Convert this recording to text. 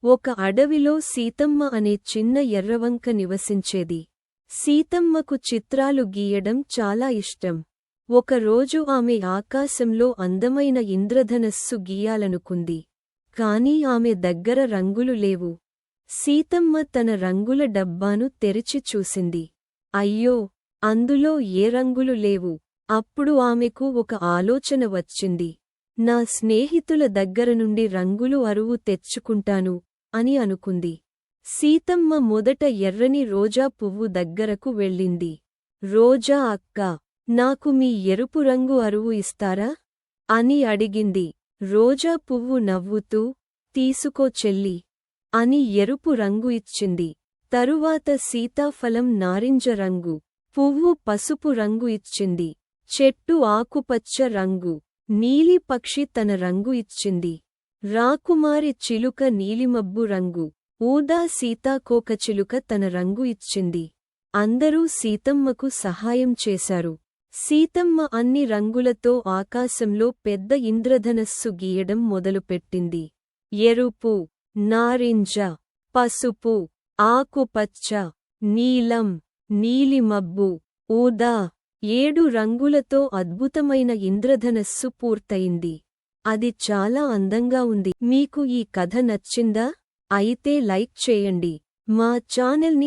ఒక అడవిలో సీతమ్మ అనే చిన్న ఎర్రవంక నివసించేది. సీతమ్మకు చిత్రాలు గీయడం చాలా ఇష్టం. ఒకరోజు ఆమె ఆకాశంలో అందమైన ఇంద్రధనస్సు గీయాలనుకుంది. కాని ఆమె దగ్గర రంగులు లేవు. సీతమ్మ తన రంగుల డబ్బాను తెరిచి చూసింది. అయ్యో, అందులో ఏ రంగులు లేవు. అప్పుడు ఆమెకు ఒక ఆలోచన వచ్చింది. నా స్నేహితుల దగ్గరనుండి రంగులు అరువు తెచ్చుకుంటాను అని అనుకుంది. సీతమ్మ మొదట ఎర్రని రోజా పువ్వు దగ్గరకు వెళ్ళింది. రోజా అక్కా, నాకు మీ ఎరుపు రంగు అరువు ఇస్తారా అని అడిగింది. రోజా పువ్వు నవ్వుతూ, తీసుకో చెల్లి అని ఎరుపు రంగు ఇచ్చింది. తరువాత సీతాఫలం నారింజ రంగు, పువ్వు పసుపు రంగు ఇచ్చింది. చెట్టు ఆకుపచ్చ రంగు, నీలి పక్షి తన రంగు ఇచ్చింది. రాకుమారి చిలుక నీలిమబ్బు రంగు, ఊదా సీతాకోకచిలుక తన రంగు ఇచ్చింది. అందరూ సీతమ్మకు సహాయం చేశారు. సీతమ్మ అన్ని రంగులతో ఆకాశంలో పెద్ద ఇంద్రధనస్సు గీయడం మొదలుపెట్టింది. ఎరుపు, నారింజ, పసుపు, ఆకుపచ్చ, నీలం, నీలిమబ్బు, ఊదా 7 రంగులతో అద్భుతమైన ఇంద్రధనస్సు పూర్తయింది. అది చాలా అందంగా ఉంది. మీకు ఈ కథ నచ్చిందా? అయితే లైక్ చేయండి. మా ఛానల్ని